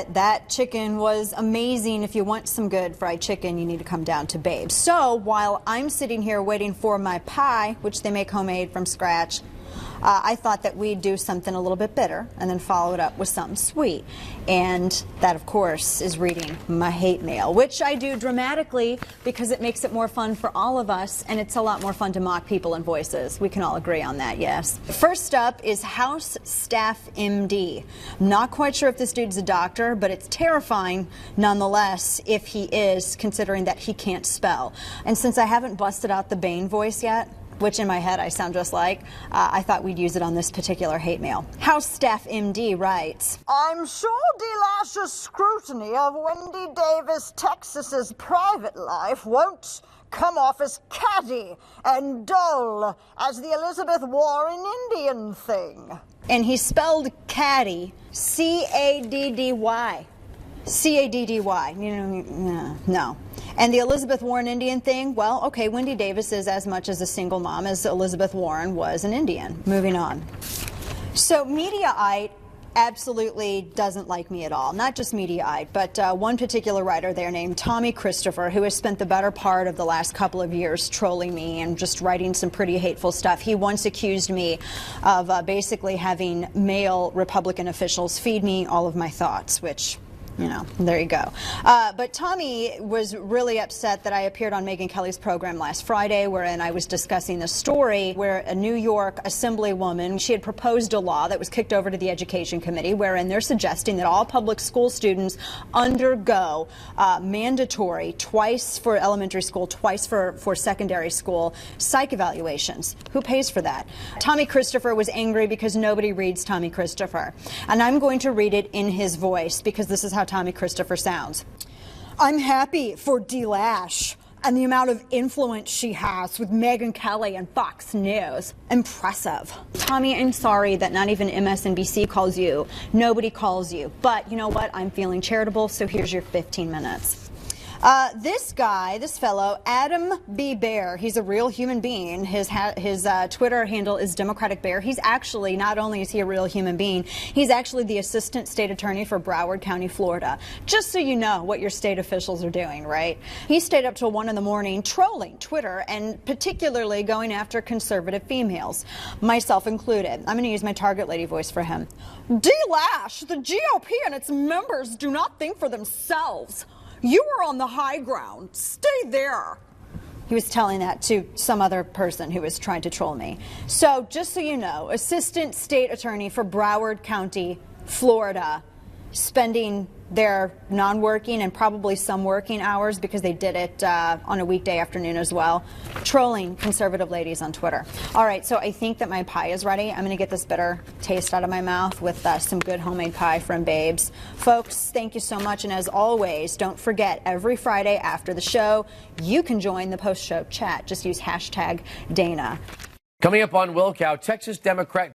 it. That chicken was amazing. If you want some good fried chicken, you need to come down to Babe's. So while I'm sitting here waiting for my pie, which they make homemade from scratch, I thought that we'd do something a little bit bitter and then follow it up with something sweet. And that, of course, is reading my hate mail, which I do dramatically because it makes it more fun for all of us, and it's a lot more fun to mock people and voices. We can all agree on that, yes. First up is House Staff MD. I'm not quite sure if this dude's a doctor, but it's terrifying nonetheless if he is, considering that he can't spell. And since I haven't busted out the Bane voice yet, which in my head I sound just like, I thought we'd use it on this particular hate mail. House Staff MD writes, I'm sure Loesch's scrutiny of Wendy Davis Texas's private life won't come off as catty and dull as the Elizabeth Warren Indian thing. And he spelled caddy, C-A-D-D-Y. C-A-D-D-Y. You know, no. And the Elizabeth Warren Indian thing, well, okay, Wendy Davis is as much as a single mom as Elizabeth Warren was an Indian. Moving on. So Mediaite absolutely doesn't like me at all. Not just Mediaite, but one particular writer there named Tommy Christopher, who has spent the better part of the last couple of years trolling me and just writing some pretty hateful stuff. He once accused me of basically having male Republican officials feed me all of my thoughts, which, you know, there you go. But Tommy was really upset that I appeared on Megyn Kelly's program last Friday, wherein I was discussing the story where a New York assemblywoman, she had proposed a law that was kicked over to the Education Committee, wherein they're suggesting that all public school students undergo mandatory, twice for elementary school, twice for secondary school, psych evaluations. Who pays for that? Tommy Christopher was angry because nobody reads Tommy Christopher. And I'm going to read it in his voice because this is how Tommy Christopher sounds. I'm happy for Dana Loesch and the amount of influence she has with Megyn Kelly and Fox News. Impressive. Tommy, I'm sorry that not even MSNBC calls you. Nobody calls you. But you know what? I'm feeling charitable, so here's your 15 minutes. This guy, this fellow, Adam B. Bear, he's a real human being. His Twitter handle is Democratic Bear. He's actually, not only is he a real human being, he's actually the assistant state attorney for Broward County, Florida. Just so you know what your state officials are doing, right? He stayed up till 1 in the morning trolling Twitter and particularly going after conservative females, myself included. I'm going to use my Target lady voice for him. Dana Loesch, the GOP and its members do not think for themselves. You are on the high ground. Stay there. He was telling that to some other person who was trying to troll me. So just so you know, assistant state attorney for Broward County, Florida, spending their non-working and probably some working hours, because they did it on a weekday afternoon as well, trolling conservative ladies on Twitter. All right, so I think that my pie is ready. I'm going to get this bitter taste out of my mouth with some good homemade pie from Babe's. Folks, thank you so much. And as always, don't forget, every Friday after the show, you can join the post-show chat. Just use #Dana. Coming up on Wilkow, Texas Democrat